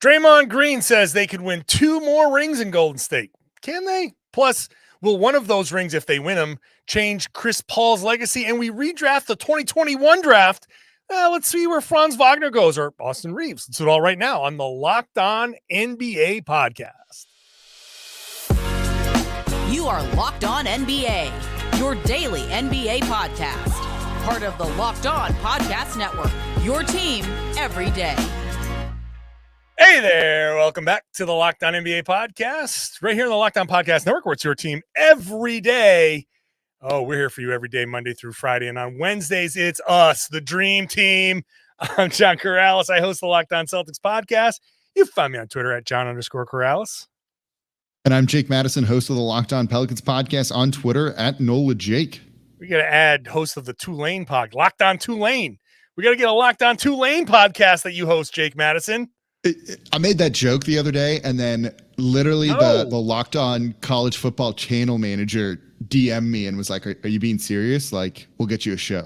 Draymond Green says they could win 2 more rings in Golden State. Can they? Plus, will one of those rings, if they win them, change Chris Paul's legacy? And we redraft the 2021 draft. Let's see where Franz Wagner goes, or Austin Reeves. Let's do it all right now on the Locked On NBA podcast. You are Locked On NBA, your daily NBA podcast. Part of the Locked On Podcast Network, your team every day. Hey there. Welcome back to the Locked On NBA podcast. Right here on the Locked On Podcast Network, where it's your team every day. Oh, we're here for you every day, Monday through Friday. And on Wednesdays, it's us, the Dream Team. I'm John Karalis. I host the Locked On Celtics podcast. You can find me on Twitter at John_Karalis. And I'm Jake Madison, host of the Locked On Pelicans podcast on Twitter at NolaJake. We got to add host of the Tulane pod, Locked On Tulane. We got to get a Locked On Tulane podcast that you host, Jake Madison. I made that joke the other day, and then literally the Locked On College Football channel manager DM'd me and was like, are you being serious? Like, we'll get you a show.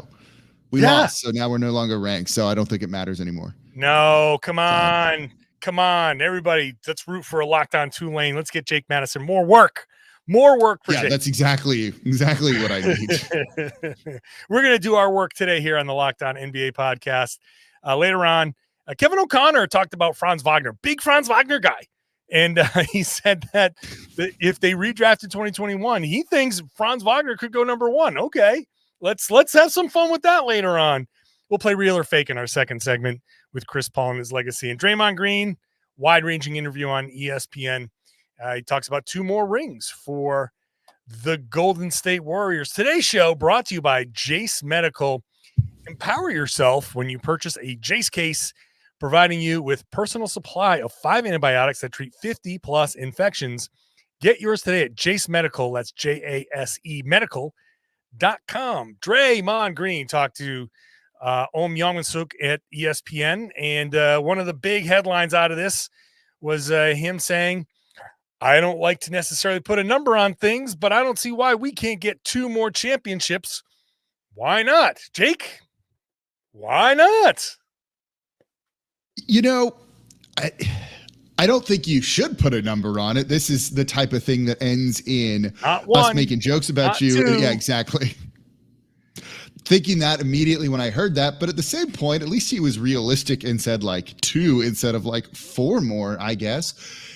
We lost, so now we're no longer ranked, so I don't think it matters anymore. No, come on. Come on, everybody. Let's root for a Locked On Tulane. Let's get Jake Madison more work for Jake. That's exactly what I need. We're going to do our work today here on the Locked On NBA podcast. Later on, Kevin O'Connor talked about Franz Wagner, big Franz Wagner guy. And he said that if they redrafted 2021, he thinks Franz Wagner could go number 1. Okay, let's have some fun with that later on. We'll play real or fake in our second segment with Chris Paul and his legacy. And Draymond Green, wide-ranging interview on ESPN. He talks about 2 more rings for the Golden State Warriors. Today's show brought to you by Jase Medical. Empower yourself when you purchase a Jase case, providing you with personal supply of 5 antibiotics that treat 50-plus infections. Get yours today at Jase Medical. That's Jase Medical.com. Draymond Green talked to Om Young-Suk at ESPN, and one of the big headlines out of this was him saying, I don't like to necessarily put a number on things, but I don't see why we can't get 2 more championships. Why not? Jake, why not? You know, I don't think you should put a number on it. This is the type of thing that ends in us making jokes about you. 2. Yeah, exactly. Thinking that immediately when I heard that, but at the same point, at least he was realistic and said like 2 instead of like 4 more, I guess.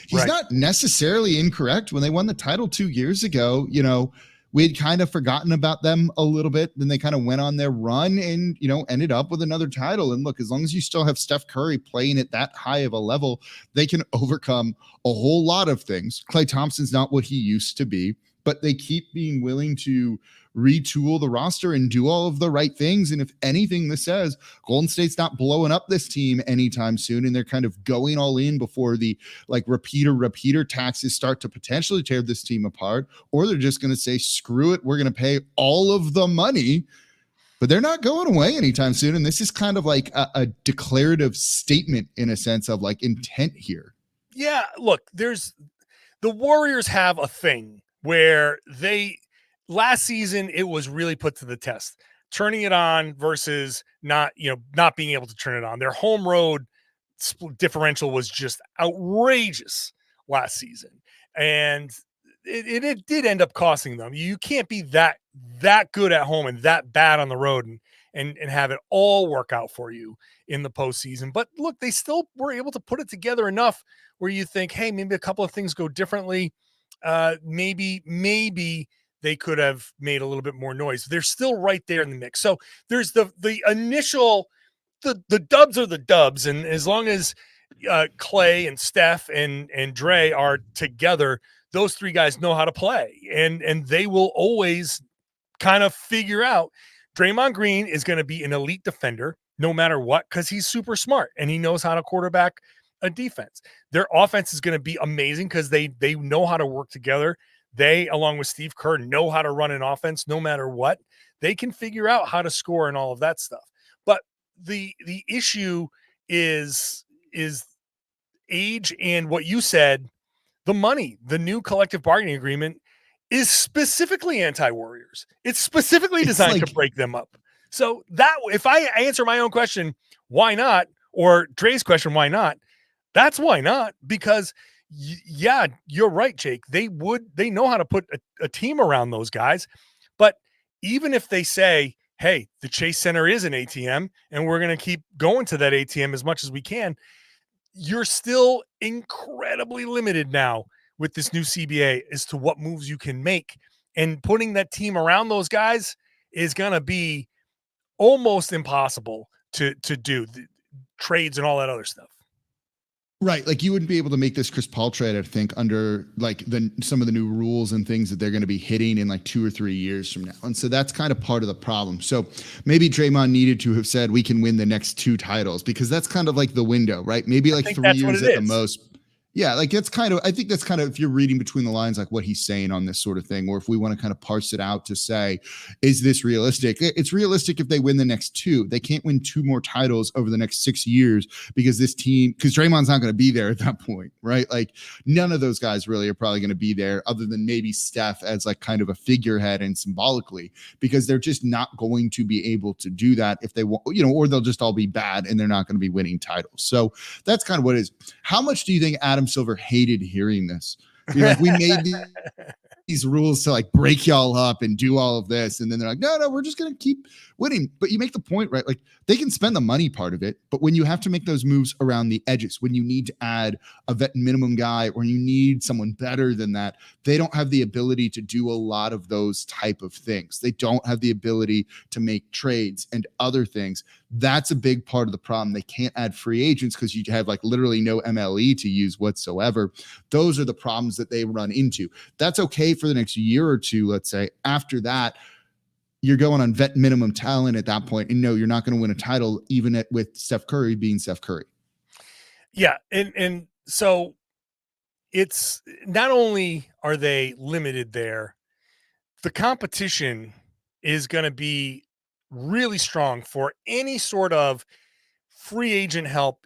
He's not necessarily incorrect. When they won the title 2 years ago, you know, we'd kind of forgotten about them a little bit. Then they kind of went on their run and, you know, ended up with another title. And look, as long as you still have Steph Curry playing at that high of a level, they can overcome a whole lot of things. Klay Thompson's not what he used to be, but they keep being willing to retool the roster and do all of the right things. And if anything, this says Golden State's not blowing up this team anytime soon. And they're kind of going all in before the like repeater taxes start to potentially tear this team apart, or they're just going to say, screw it, we're going to pay all of the money, but they're not going away anytime soon. And this is kind of like a declarative statement in a sense of like intent here. Yeah, look, the Warriors have a thing where last season, it was really put to the test, turning it on versus not being able to turn it on. Their home road differential was just outrageous last season. And it did end up costing them. You can't be that good at home and that bad on the road and have it all work out for you in the postseason. But look, they still were able to put it together enough where you think, hey, maybe a couple of things go differently. Maybe they could have made a little bit more noise. They're still right there in the mix. So there's the initial, the dubs are the dubs. And as long as Klay and Steph and Dre are together, those 3 guys know how to play. And they will always kind of figure out Draymond Green is going to be an elite defender no matter what, because he's super smart and he knows how to quarterback a defense. Their offense is going to be amazing because they know how to work together. They, along with Steve Kerr, know how to run an offense no matter what. They can figure out how to score and all of that stuff. But the issue is age and what you said, the money, the new collective bargaining agreement is specifically anti-Warriors. It's specifically designed to break them up. So that if I answer my own question, why not? Or Dre's question, why not? That's why not, because yeah, you're right, Jake. They know how to put a team around those guys. But even if they say, hey, the Chase Center is an ATM and we're going to keep going to that ATM as much as we can, you're still incredibly limited now with this new CBA as to what moves you can make. And putting that team around those guys is going to be almost impossible to do, the trades and all that other stuff. Right. Like you wouldn't be able to make this Chris Paul trade, I think, under like some of the new rules and things that they're going to be hitting in like 2 or 3 years from now. And so that's kind of part of the problem. So maybe Draymond needed to have said we can win the next 2 titles, because that's kind of like the window, right? Maybe like 3 years at the most. Yeah, like it's kind of, I think that's kind of, if you're reading between the lines, like what he's saying on this sort of thing, or if we want to kind of parse it out to say, is this realistic? It's realistic if they win the next 2. They can't win 2 more titles over the next 6 years because this team, because Draymond's not going to be there at that point, right? Like none of those guys really are probably going to be there, other than maybe Steph as like kind of a figurehead and symbolically, because they're just not going to be able to do that if they want, you know, or they'll just all be bad and they're not going to be winning titles. So that's kind of what it is. How much do you think Adam Silver hated hearing this? Like, we made these rules to like break y'all up and do all of this, and then they're like, no, we're just gonna keep winning. But you make the point, right? Like they can spend the money part of it, but when you have to make those moves around the edges, when you need to add a vet minimum guy or you need someone better than that, they don't have the ability to do a lot of those type of things. They don't have the ability to make trades and other things. That's a big part of the problem. They can't add free agents because you have like literally no MLE to use whatsoever. Those are the problems that they run into. That's okay for the next year or 2, let's say. After that, you're going on vet minimum talent at that point. And no, you're not going to win a title, even with Steph Curry being Steph Curry. Yeah. And so it's not only are they limited there, the competition is going to be really strong for any sort of free agent help.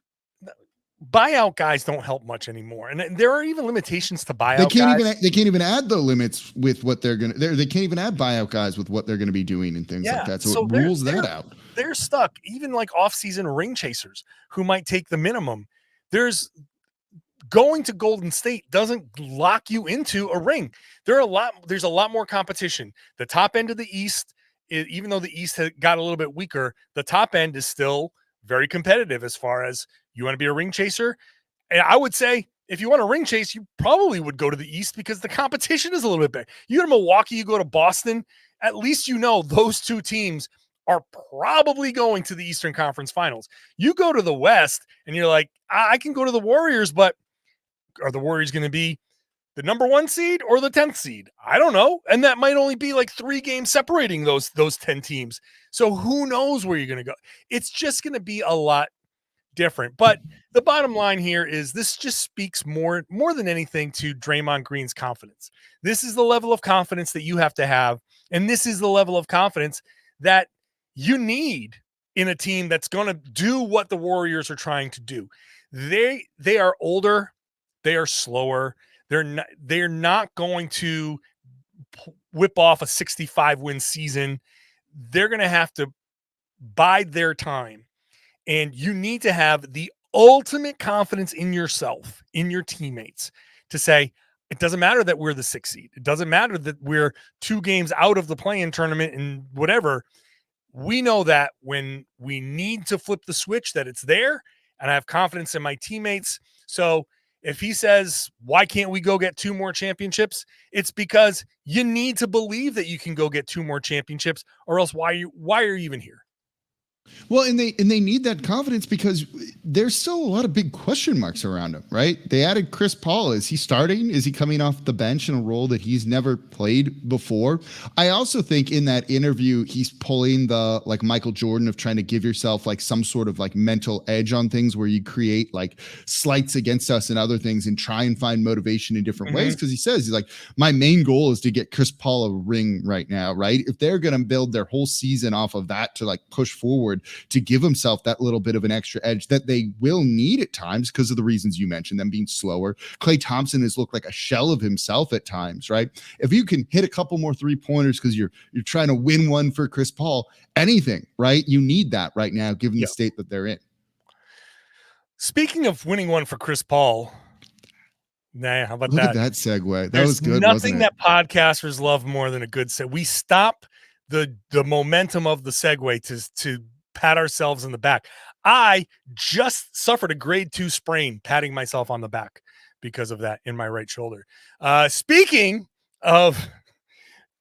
Buyout guys don't help much anymore, and there are even limitations to buyout. They can't even add the limits with what they're gonna. They can't even add buyout guys with what they're going to be doing and things like that. So it rules that out. They're stuck. Even like off-season ring chasers who might take the minimum. There's going to Golden State doesn't lock you into a ring. There's a lot more competition. The top end of the East, even though the East had got a little bit weaker, the top end is still very competitive as far as you want to be a ring chaser. And I would say if you want a ring chase, you probably would go to the East because the competition is a little bit better. You go to Milwaukee, you go to Boston, at least you know those 2 teams are probably going to the Eastern Conference Finals. You go to the West and you're like, I can go to the Warriors, but are the Warriors going to be the number 1 seed or the 10th seed? I don't know. And that might only be like 3 games separating those 10 teams. So who knows where you're going to go? It's just going to be a lot different. But the bottom line here is this just speaks more than anything to Draymond Green's confidence. This is the level of confidence that you have to have. And this is the level of confidence that you need in a team that's going to do what the Warriors are trying to do. They are older. They are slower. They're not going to whip off a 65-win season. They're going to have to bide their time. And you need to have the ultimate confidence in yourself, in your teammates, to say, it doesn't matter that we're the 6th seed. It doesn't matter that we're 2 games out of the play-in tournament and whatever. We know that when we need to flip the switch, that it's there, and I have confidence in my teammates. So if he says, why can't we go get 2 more championships? It's because you need to believe that you can go get 2 more championships, or else why are you even here? Well, and they need that confidence because there's still a lot of big question marks around him, right? They added Chris Paul. Is he starting? Is he coming off the bench in a role that he's never played before? I also think in that interview, he's pulling the like Michael Jordan of trying to give yourself like some sort of like mental edge on things where you create like slights against us and other things and try and find motivation in different ways. Because he says, he's like, my main goal is to get Chris Paul a ring right now, right? If they're going to build their whole season off of that to like push forward, to give himself that little bit of an extra edge that they will need at times because of the reasons you mentioned, them being slower. Klay Thompson has looked like a shell of himself at times, right? If you can hit a couple more 3-pointers because you're trying to win one for Chris Paul, anything, right? You need that right now, given the state that they're in. Speaking of winning one for Chris Paul, how about Look that? at that segue. That was There's good, wasn't nothing it? that podcasters love more than a good segue. We stop the momentum of the segue to pat ourselves in the back. I just suffered a grade 2 sprain patting myself on the back because of that in my right shoulder. Speaking of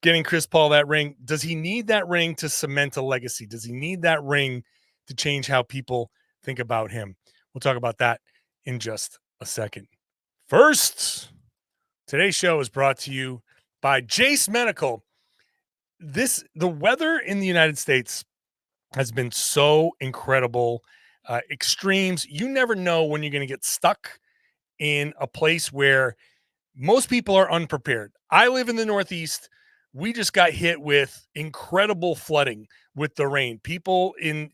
getting Chris Paul that ring, does he need that ring to cement a legacy? Does he need that ring to change how people think about him? We'll talk about that in just a second. First, today's show is brought to you by Jase Medical. The weather in the United States has been so incredible. Extremes. You never know when you're going to get stuck in a place where most people are unprepared. I live in the Northeast. We just got hit with incredible flooding with the rain. People in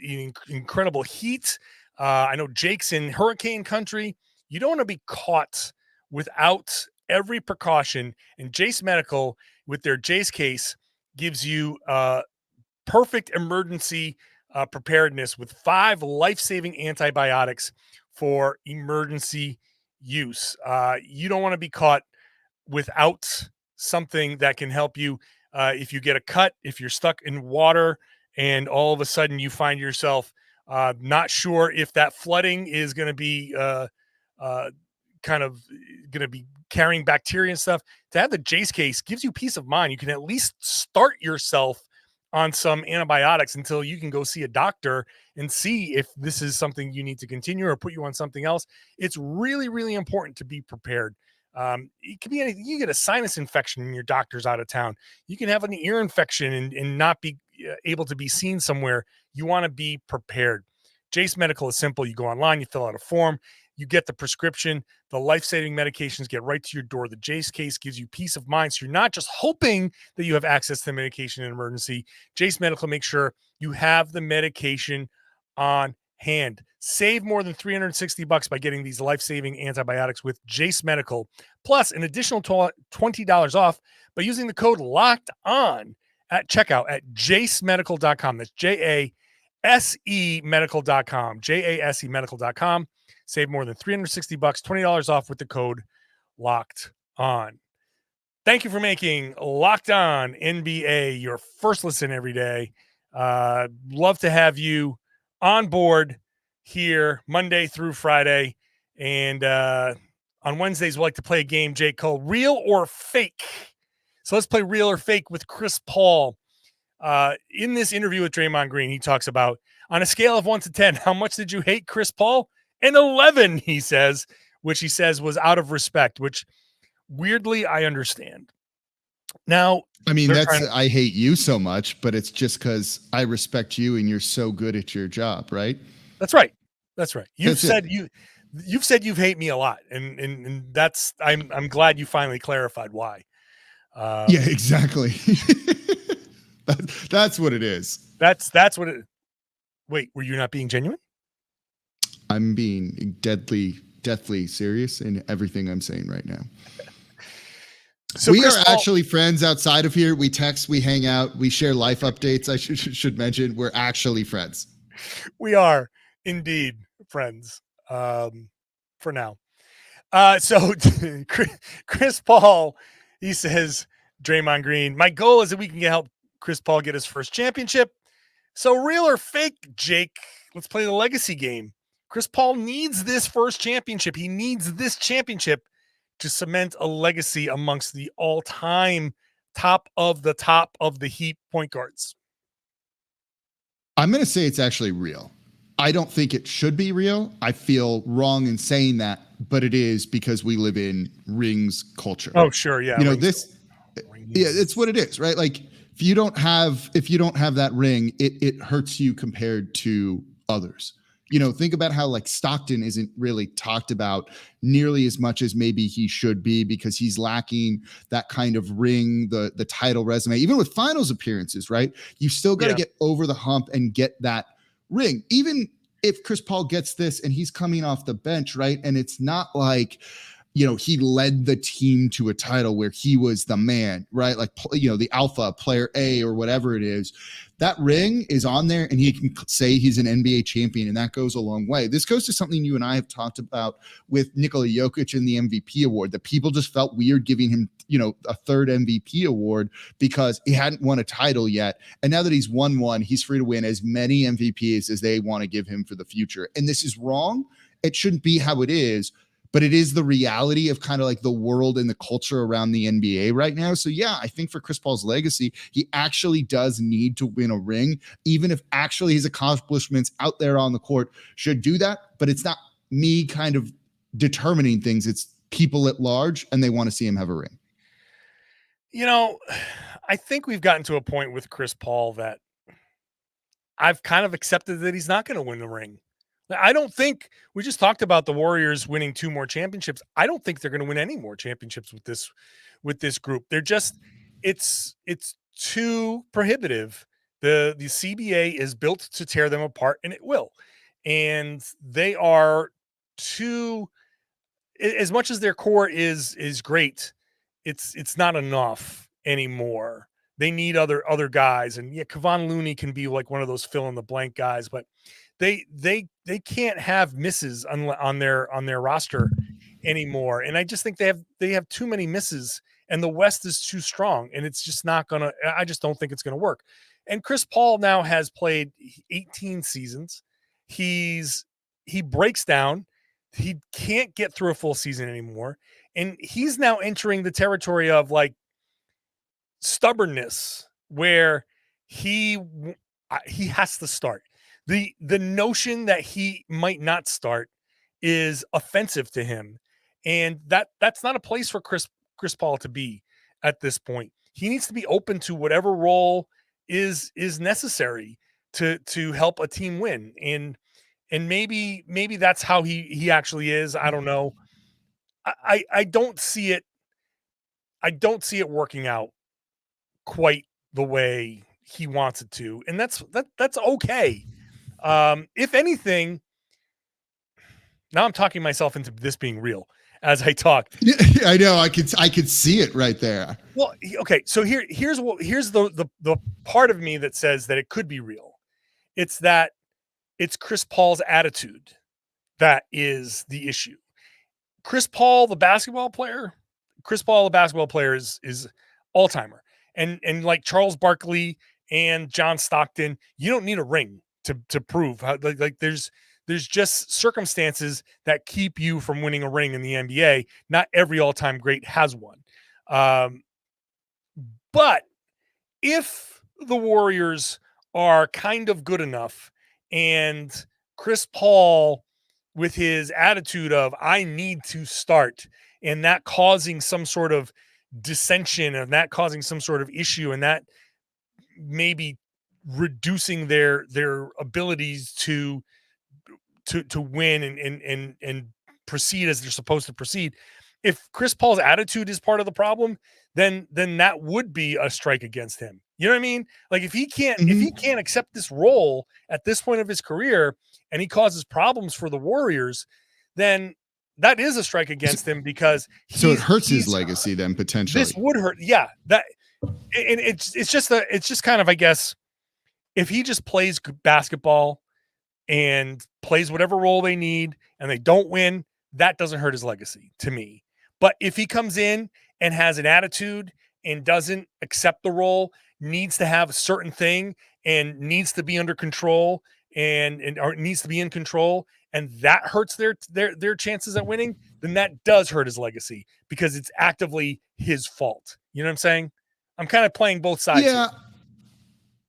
incredible heat. I know Jake's in hurricane country. You don't want to be caught without every precaution. And Jase Medical, with their Jase case, gives you perfect emergency preparedness with 5 life-saving antibiotics for emergency use. You don't want to be caught without something that can help you. If you get a cut, if you're stuck in water and all of a sudden you find yourself not sure if that flooding is going to be kind of going to be carrying bacteria and stuff, to have the Jase case gives you peace of mind. You can at least start yourself on some antibiotics until you can go see a doctor and see if this is something you need to continue or put you on something else. It's really, really important to be prepared. It could be anything. You get a sinus infection and your doctor's out of town. You can have an ear infection and not be able to be seen somewhere. You want to be prepared. Jase Medical is simple. You go online, you fill out a form, you get the prescription. The life-saving medications get right to your door. The Jase case gives you peace of mind. So you're not just hoping that you have access to medication in an emergency. Jase Medical makes sure you have the medication on hand. Save more than $360 by getting these life-saving antibiotics with Jase Medical, plus an additional $20 off by using the code LOCKED ON at checkout at jasemedical.com. That's JASE medical.com. JASE medical.com. Save more than $360, $20 off with the code LOCKED ON. Thank you for making Locked On NBA your first listen every day. Love to have you on board here Monday through Friday. And on Wednesdays, we like to play a game, Jake, called Real or Fake. So let's play Real or Fake with Chris Paul. In this interview with Draymond Green, he talks about, on a scale of 1 to 10, how much did you hate Chris Paul? An 11, he says, which he says was out of respect, which weirdly I understand. Now, I mean, I hate you so much, but it's just because I respect you and you're so good at your job, right? That's right. That's right. You've said you've hate me a lot, and that's I'm glad you finally clarified why. Yeah, exactly. That's what it is. That's what it. Wait, were you not being genuine? I'm being deathly serious in everything I'm saying right now. So we are actually friends outside of here. We text, we hang out, we share life updates. I should mention we're actually friends. We are indeed friends for now. So Chris Paul, he says, Draymond Green, my goal is that we can help Chris Paul get his first championship. So real or fake, Jake? Let's play the legacy game. Chris Paul needs this first championship. He needs this championship to cement a legacy amongst the all-time top of the Heat point guards. I'm going to say it's actually real. I don't think it should be real. I feel wrong in saying that, but it is because we live in rings culture. Oh, sure. Yeah. It's what it is, right? Like if you don't have that ring, it hurts you compared to others. Think about how like Stockton isn't really talked about nearly as much as maybe he should be because he's lacking that kind of ring, the title resume, even with finals appearances, right? You still got to get over the hump and get that ring. Even if Chris Paul gets this and he's coming off the bench, right? And it's not like he led the team to a title where he was the man, right? Like, the alpha player A or whatever it is. That ring is on there, and he can say he's an NBA champion, and that goes a long way. This goes to something you and I have talked about with Nikola Jokic and the MVP award, that people just felt weird giving him, a third MVP award because he hadn't won a title yet. And now that he's won one, he's free to win as many MVPs as they want to give him for the future. And this is wrong. It shouldn't be how it is. But it is the reality of kind of like the world and the culture around the NBA right now. So yeah, I think for Chris Paul's legacy, he actually does need to win a ring, even if actually his accomplishments out there on the court should do that. But it's not me kind of determining things. It's people at large, and they want to see him have a ring. I think we've gotten to a point with Chris Paul that I've kind of accepted that he's not going to win the ring. I don't think, we just talked about the Warriors winning 2 more championships. I don't think they're going to win any more championships with this group. They're just, it's too prohibitive. The CBA is built to tear them apart, and it will. And they are too, as much as their core is great, it's not enough anymore. They need other guys. And yeah, Kevon Looney can be like one of those fill in the blank guys, but they can't have misses on their roster anymore. And I just think they have too many misses, and the West is too strong, and it's just not gonna. I just don't think it's gonna work. And Chris Paul now has played 18 seasons. He breaks down. He can't get through a full season anymore, and he's now entering the territory of like stubbornness, where he has to start. The notion that he might not start is offensive to him. And that's not a place for Chris Paul to be at this point. He needs to be open to whatever role is necessary to help a team win. And maybe that's how he actually is. I don't know. I don't see it. I don't see it working out quite the way he wants it to. And that's okay. If anything, now I'm talking myself into this being real as I talk. Yeah, I know. I could see it right there. Well, okay. So here's the part of me that says that it could be real. It's that it's Chris Paul's attitude that is the issue. Chris Paul, the basketball player is all-timer. And like Charles Barkley and John Stockton, you don't need a ring to prove how, like there's just circumstances that keep you from winning a ring in the NBA. Not every all-time great has one. But if the Warriors are kind of good enough, and Chris Paul, with his attitude of I need to start, and that causing some sort of dissension, and that causing some sort of issue, and that maybe reducing their abilities to win and proceed as they're supposed to proceed. If Chris Paul's attitude is part of the problem, then that would be a strike against him. You know what I mean? Like if he can't accept this role at this point of his career, and he causes problems for the Warriors, then that is a strike against him, because it hurts his legacy then potentially. This would hurt. Yeah. It's just kind of, I guess, if he just plays basketball and plays whatever role they need and they don't win, that doesn't hurt his legacy to me. But if he comes in and has an attitude and doesn't accept the role, needs to have a certain thing and needs to be under control or needs to be in control, and that hurts their chances at winning, then that does hurt his legacy, because it's actively his fault. You know what I'm saying? I'm kind of playing both sides. Yeah.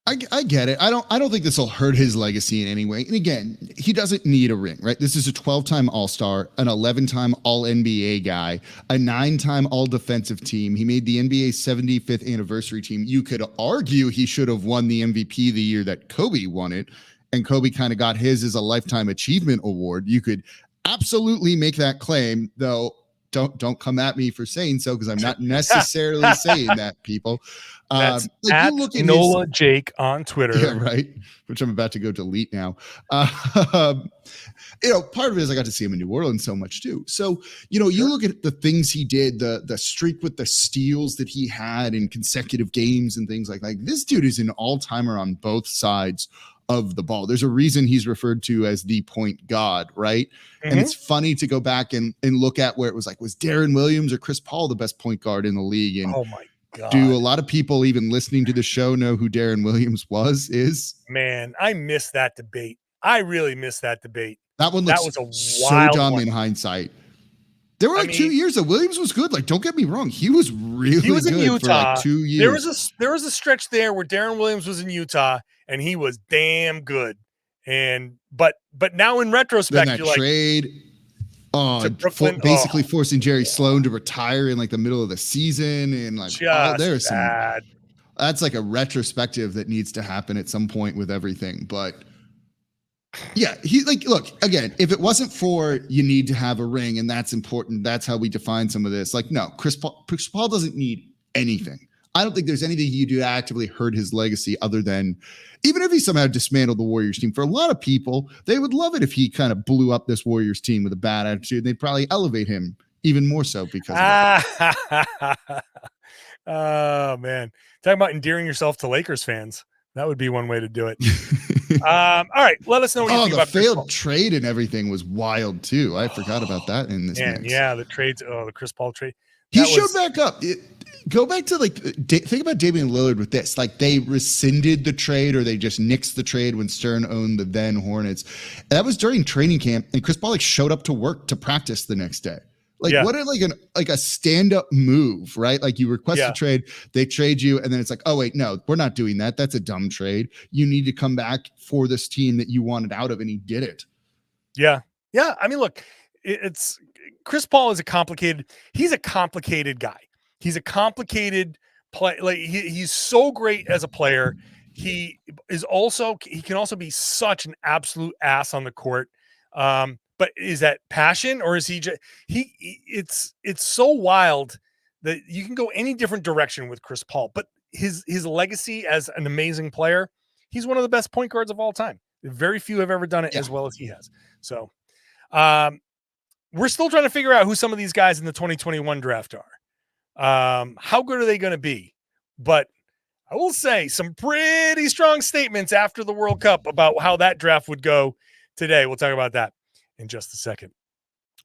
I get it. I don't think this will hurt his legacy in any way. And again, he doesn't need a ring, right? This is a 12-time All-Star, an 11-time All-NBA guy, a 9-time All-Defensive team. He made the NBA's 75th anniversary team. You could argue he should have won the MVP the year that Kobe won it, and Kobe kind of got his as a Lifetime Achievement Award. You could absolutely make that claim, though don't come at me for saying so, because I'm not necessarily saying that, people. That's like at you look at Nola Jake on Twitter. Yeah, right. Which I'm about to go delete now. Part of it is I got to see him in New Orleans so much too. So, you look at the things he did, the streak with the steals that he had in consecutive games and things like this dude is an all-timer on both sides of the ball. There's a reason he's referred to as the point god, right? And it's funny to go back and look at where it was was Darren Williams or Chris Paul the best point guard in the league? And oh my God. Do a lot of people even listening to the show know who Darren Williams is? Man, I miss that debate. I really miss that debate. That one looks so dumb in hindsight. There were 2 years that Williams was good. Don't get me wrong. He was really good in Utah. For 2 years. There was a stretch there where Darren Williams was in Utah and he was damn good. But now in retrospect, then that you're trade, Brooklyn, basically forcing Jerry Sloan to retire in the middle of the season, and there's bad. That's a retrospective that needs to happen at some point with everything. But yeah, he look again. If it wasn't for you need to have a ring and that's important, that's how we define some of this. No, Chris Paul doesn't need anything. I don't think there's anything he could do to actively hurt his legacy other than, even if he somehow dismantled the Warriors team. For a lot of people, they would love it if he kind of blew up this Warriors team with a bad attitude. They'd probably elevate him even more so because of it. Oh, man. Talking about endearing yourself to Lakers fans. That would be one way to do it. All right. Let us know what you think about the failed trade and everything was wild, too. I forgot about that in this mix. Yeah, the trades. The Chris Paul trade. He showed back up. Go back to think about Damian Lillard with this. They rescinded the trade, or they just nixed the trade when Stern owned the then Hornets. That was during training camp, and Chris Paul showed up to work to practice the next day. What a stand-up move, right? You request a trade, they trade you, and then it's oh wait, no, we're not doing that. That's a dumb trade. You need to come back for this team that you wanted out of, and he did it. Yeah. I mean, look, it's Chris Paul is he's a complicated guy. He's a complicated play. He's so great as a player. He can also be such an absolute ass on the court. But is that passion, or is he just it's so wild that you can go any different direction with Chris Paul, but his legacy as an amazing player, he's one of the best point guards of all time. Very few have ever done it as well as he has. So, we're still trying to figure out who some of these guys in the 2021 draft are. How good are they going to be? But I will say some pretty strong statements after the World Cup about how that draft would go today. We'll talk about that in just a second.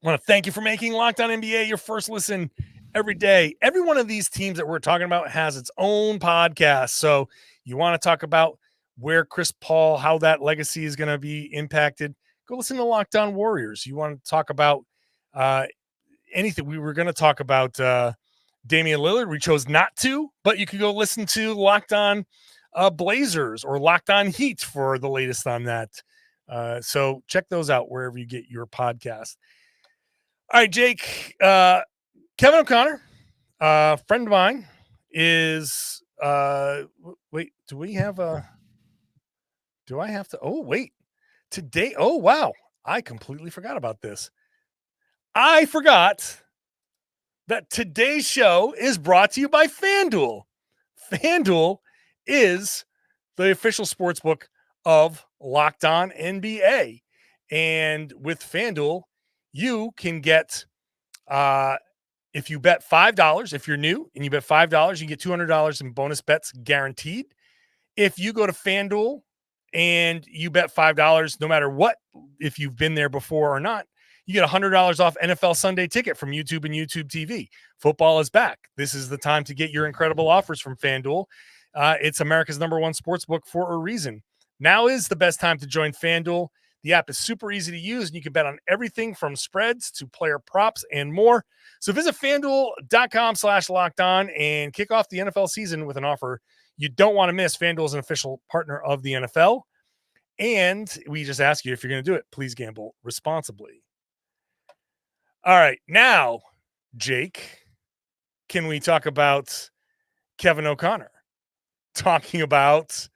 I want to thank you for making Locked On NBA your first listen every day. Every one of these teams that we're talking about has its own podcast. So you want to talk about where Chris Paul, how that legacy is going to be impacted, go listen to Locked On Warriors. You want to talk about anything. We were going to talk about Damian Lillard. We chose not to, but you can go listen to Locked On Blazers or Locked On Heat for the latest on that. So check those out wherever you get your podcast. All right, Jake, Kevin O'Connor, friend of mine, is wait, do I have to? Oh, wait, today. Oh, wow. I completely forgot about this. I forgot that today's show is brought to you by FanDuel. FanDuel is the official sportsbook of Locked On NBA. And with FanDuel, you can get, if you bet $5, if you're new and you bet $5, you get $200 in bonus bets guaranteed. If you go to FanDuel and you bet $5, no matter what, if you've been there before or not, you get $100 off NFL Sunday Ticket from YouTube and YouTube TV. Football is back. This is the time to get your incredible offers from FanDuel. It's America's #1 sportsbook for a reason. Now is the best time to join FanDuel. The app is super easy to use, and you can bet on everything from spreads to player props and more. So visit FanDuel.com/lockedon and kick off the NFL season with an offer you don't want to miss. FanDuel is an official partner of the NFL. And we just ask you, if you're going to do it, please gamble responsibly. All right. Now, Jake, can we talk about Kevin O'Connor talking about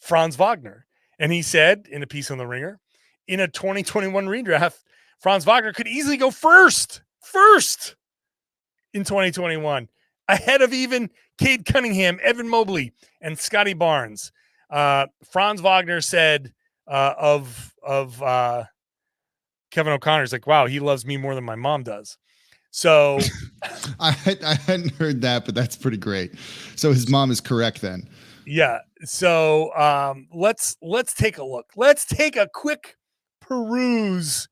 Franz Wagner? And he said in a piece on The Ringer, in a 2021 redraft, Franz Wagner could easily go first. in 2021, ahead of even Cade Cunningham, Evan Mobley, and Scotty Barnes. Franz Wagner said of Kevin O'Connor's like, wow, he loves me more than my mom does. So I hadn't heard that, but that's pretty great. So his mom is correct then. Yeah. So let's take a look. Let's take a quick peruse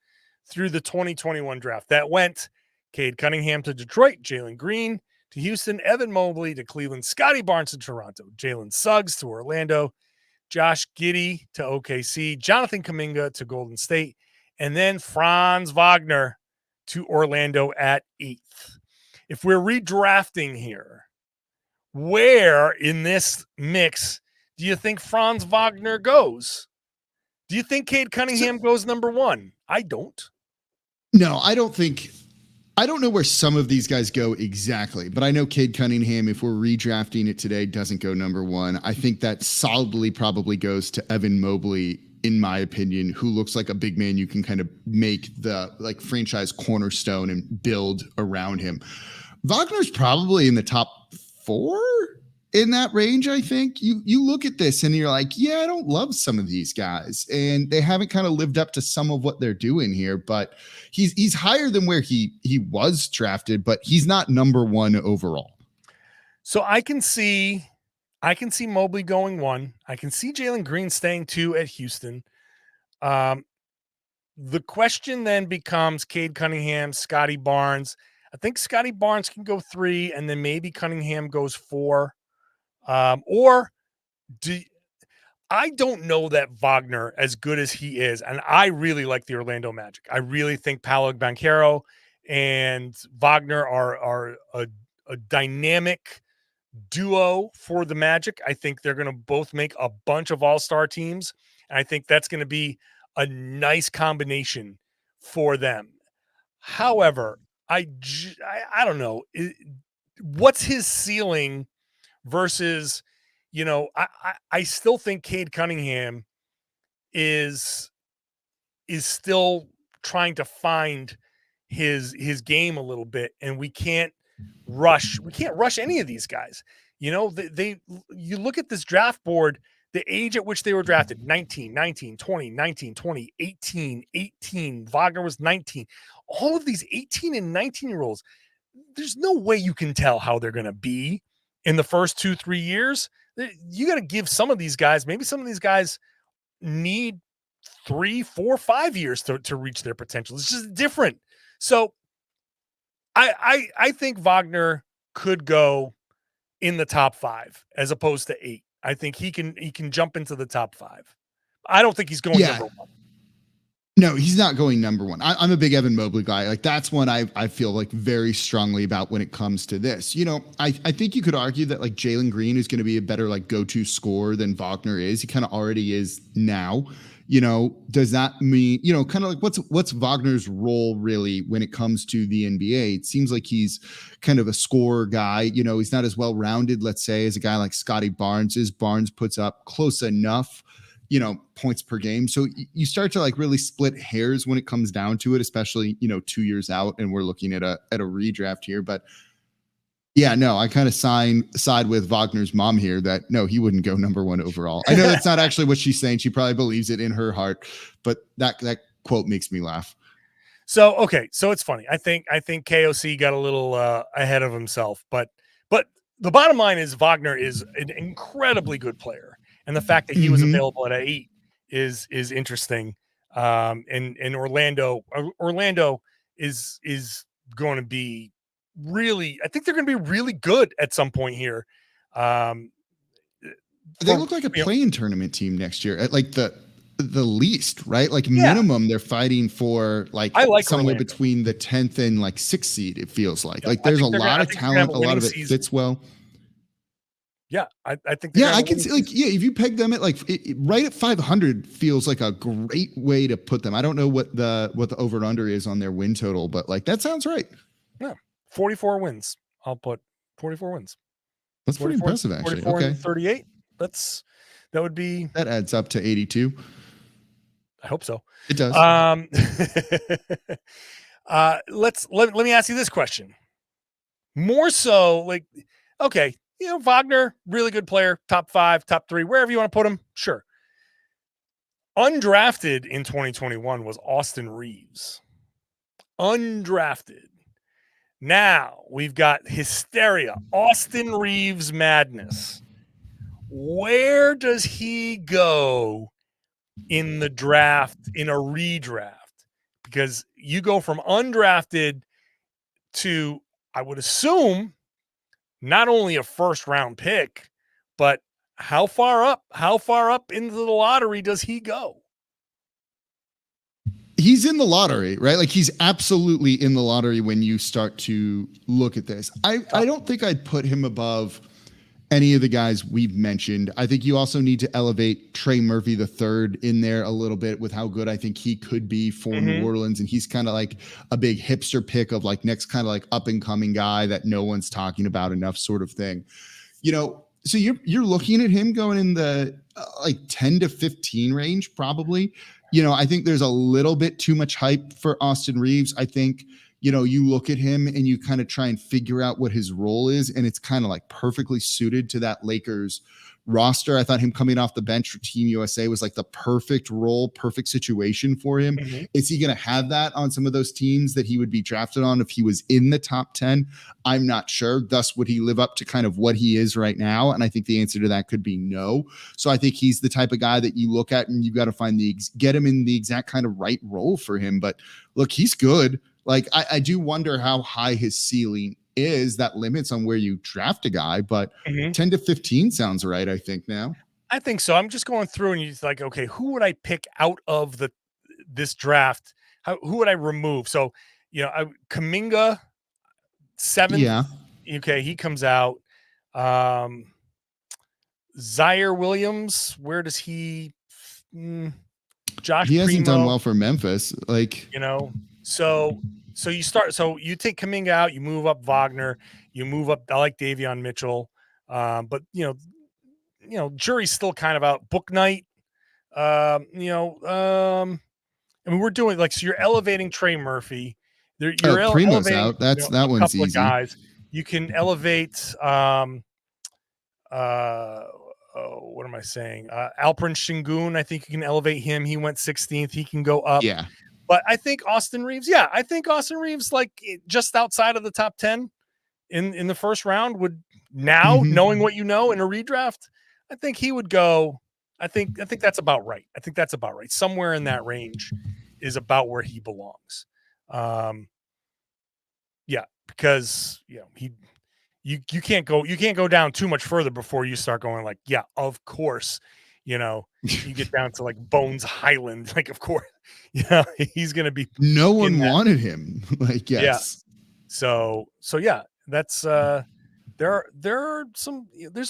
through the 2021 draft. That went Cade Cunningham to Detroit, Jalen Green to Houston, Evan Mobley to Cleveland, Scotty Barnes to Toronto, Jalen Suggs to Orlando, Josh Giddey to OKC, Jonathan Kuminga to Golden State, and then Franz Wagner to Orlando at 8th. If we're redrafting here, where in this mix do you think Franz Wagner goes? Do you think Cade Cunningham goes number 1? I don't. No, I don't know where some of these guys go exactly, but I know Cade Cunningham, if we're redrafting it today, doesn't go number 1. I think that solidly probably goes to Evan Mobley, in my opinion, who looks like a big man you can kind of make the like franchise cornerstone and build around him. Wagner's probably in the top 4 in that range. I think you look at this and you're like, yeah, I don't love some of these guys, and they haven't kind of lived up to some of what they're doing here, but he's higher than where he was drafted, but he's not number 1 overall. So I can see Mobley going 1. I can see Jalen Green staying 2 at Houston. The question then becomes Cade Cunningham, Scotty Barnes. I think Scotty Barnes can go 3, and then maybe Cunningham goes 4. I don't know that Wagner, as good as he is, and I really like the Orlando Magic. I really think Paolo Banchero and Wagner are a dynamic duo for the Magic. I think they're going to both make a bunch of all-star teams, and I think that's going to be a nice combination for them. However, I don't know. What's his ceiling versus, I still think Cade Cunningham is still trying to find his game a little bit, and we can't rush any of these guys. You look at this draft board, the age at which they were drafted, 19, 20, 19, 20, 18. Wagner was 19. All of these 18 and 19-year-olds, there's no way you can tell how they're going to be in the first 2-3 years. You got to give some of these guys, maybe some of these guys need 3, 4, 5 years to reach their potential. It's just different. So I think Wagner could go in the top 5 as opposed to 8. I think he can jump into the top 5. I don't think he's going number 1. No, he's not going number 1. I'm a big Evan Mobley guy. Like, that's one I feel like very strongly about when it comes to this. I think you could argue that like Jalen Green is going to be a better like go-to scorer than Wagner is. He kind of already is now. Does that mean, kind of like what's Wagner's role really when it comes to the NBA? It seems like he's kind of a scorer guy. He's not as well-rounded, let's say, as a guy like Scotty Barnes is. Barnes puts up close enough, points per game. So you start to like really split hairs when it comes down to it, especially, 2 years out, and we're looking at a redraft here. But yeah, no, I kind of side with Wagner's mom here that no, he wouldn't go number 1 overall. I know that's not actually what she's saying. She probably believes it in her heart, but that quote makes me laugh. So, okay. So it's funny. I think KOC got a little ahead of himself, but the bottom line is Wagner is an incredibly good player. And the fact that he was available at 8 is interesting. And Orlando is going to be really, I think they're going to be really good at some point here. They look like a play-in tournament team next year at like the least, right? Like minimum they're fighting for like somewhere Orlando between the 10th and like 6th seed. It feels like there's a lot of talent. A lot of it fits well. Yeah, I think. Yeah, I can see if you peg them at like right at 500 feels like a great way to put them. I don't know what the over and under is on their win total, but like that sounds right. Yeah, 44 wins. I'll put 44 wins. That's pretty impressive, actually. Okay, 38. That adds up to 82. I hope so. It does. Let me ask you this question. More so, like, okay, Wagner, really good player, top 5, top 3, wherever you want to put him, sure. Undrafted in 2021 was Austin Reaves. Undrafted. Now we've got hysteria, Austin Reaves madness. Where does he go in the draft, in a redraft? Because you go from undrafted to, I would assume, not only a first round pick, but how far up into the lottery does he go? He's in the lottery, right? Like, he's absolutely in the lottery when you start to look at this. I don't think I'd put him above any of the guys we've mentioned. I think you also need to elevate Trey Murphy III in there a little bit with how good I think he could be for New Orleans. And he's kind of like a big hipster pick of like next kind of like up and coming guy that no one's talking about enough sort of thing. So you're looking at him going in the like 10 to 15 range, probably. I think there's a little bit too much hype for Austin Reaves. I think, you look at him and you kind of try and figure out what his role is, and it's kind of like perfectly suited to that Lakers roster. I thought him coming off the bench for Team USA was like the perfect role, perfect situation for him. Is he going to have that on some of those teams that he would be drafted on if he was in the top 10? I'm not sure. Thus, would he live up to kind of what he is right now? And I think the answer to that could be no. So I think he's the type of guy that you look at and you've got to find get him in the exact kind of right role for him. But look, he's good. Like, I do wonder how high his ceiling is. That limits on where you draft a guy, but 10 to 15 sounds right, I think now. I think so. I'm just going through and you're like, okay, who would I pick out of this draft? Who would I remove? So, Kuminga, 7th. Yeah. Okay, he comes out. Zaire Williams, where does he? Josh He hasn't Primo, done well for Memphis. Like, So you start. So you take Kuminga out. You move up Wagner. You move up. I like Davion Mitchell. But jury's still kind of out. Book night. I mean, we're doing like, so you're elevating Trey Murphy. You're Primo's elevating out. That one's easy. Guys. You can elevate. What am I saying? Alperen Şengün. I think you can elevate him. He went 16th. He can go up. Yeah. But I think Austin Reaves, like just outside of the top 10 in the first round would now, knowing what you know in a redraft, I think he would go. I think that's about right. Somewhere in that range is about where he belongs. Because you can't go down too much further before you start going like, yeah, of course. You get down to like Bones Highland, like, of course, he's going to be. No one wanted him. Like, yes. Yeah. So yeah, that's there are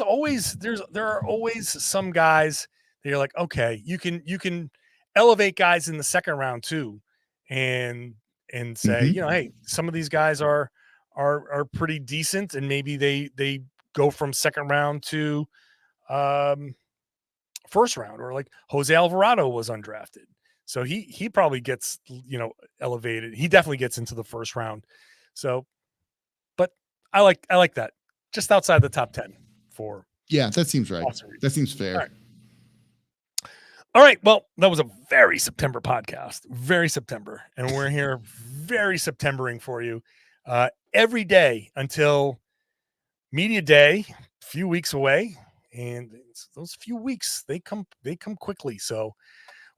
always some guys that you're like, okay, you can elevate guys in the second round too, and say, hey, some of these guys are pretty decent, and maybe they go from second round to first round, or like Jose Alvarado was undrafted. So he probably gets, elevated. He definitely gets into the first round. So, but I like that just outside the top 10 for. Yeah, that seems right. That seems fair. All right. Well, that was a very September podcast, very September. And we're here very Septembering for you every day until media day, a few weeks away. And those few weeks, they come quickly. So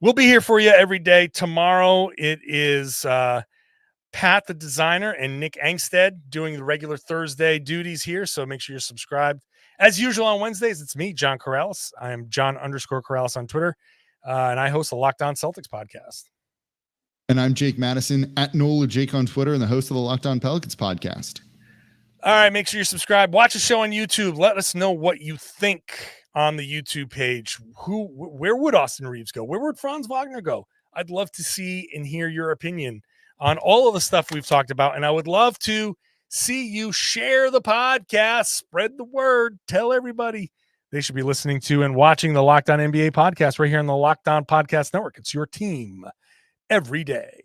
we'll be here for you every day. Tomorrow it is Pat, the designer, and Nick Angstead doing the regular Thursday duties here. So make sure you're subscribed. As usual on Wednesdays, it's me, John Karalis. I am John_Karalis on Twitter. And I host the Locked On Celtics podcast. And I'm Jake Madison at Nola Jake on Twitter and the host of the Locked On Pelicans podcast. All right, make sure you subscribe. Watch the show on YouTube. Let us know what you think on the YouTube page. Where would Austin Reaves go? Where would Franz Wagner go? I'd love to see and hear your opinion on all of the stuff we've talked about. And I would love to see you share the podcast, spread the word, tell everybody they should be listening to and watching the Locked On NBA podcast right here on the Locked On Podcast Network. It's your team every day.